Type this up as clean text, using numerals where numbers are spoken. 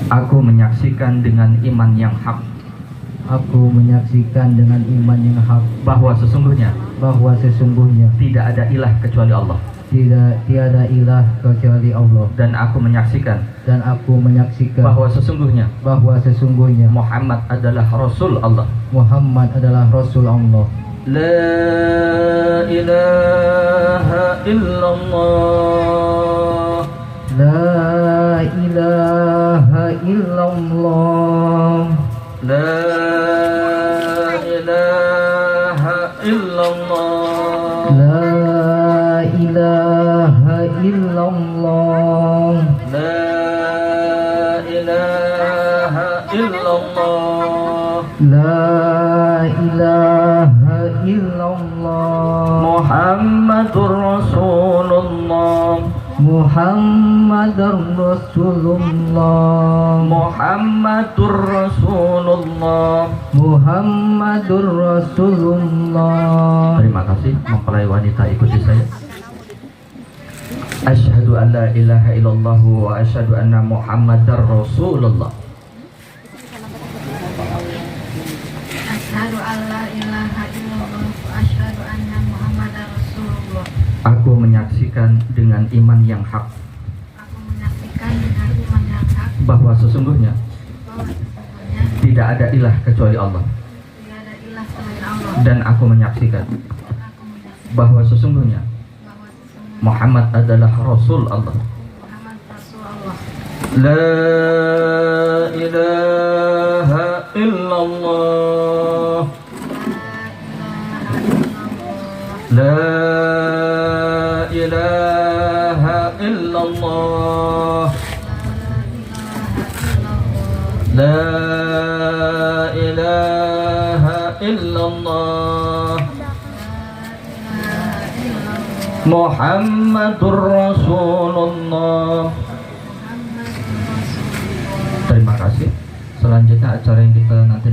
Aku menyaksikan dengan iman yang hak. Aku menyaksikan dengan iman yang hak bahwa sesungguhnya tidak ada ilah kecuali Allah. tiada ilah kecuali Allah. Dan aku menyaksikan bahwa sesungguhnya Muhammad adalah Rasul Allah. Muhammad adalah Rasul Allah. La ilaha illallah. La ilaha illallah. La ilaha illallah. La ilaha illallah. La ilaha illallah. La ilaha illallah. Muhammadur Rasulullah. Muhammadur Rasulullah. Muhammadur Rasulullah. Muhammadur Rasulullah. Terima kasih mempelai wanita, ikuti saya. Asyhadu an la ilaha illallah wa asyhadu anna Muhammadar Rasulullah. Asyhadu an la ilaha illallah wa asyhadu anna Muhammadar Rasulullah. Aku menyaksikan dengan iman yang hak bahwa sesungguhnya tidak ada ilah kecuali Allah. Dan aku menyaksikan bahwa sesungguhnya Muhammad adalah Rasul Allah. La ilaha illallah. La ilaha illallah. La ilaha illallah. Muhammadur Rasulullah. Terima kasih. Selanjutnya acara yang kita nanti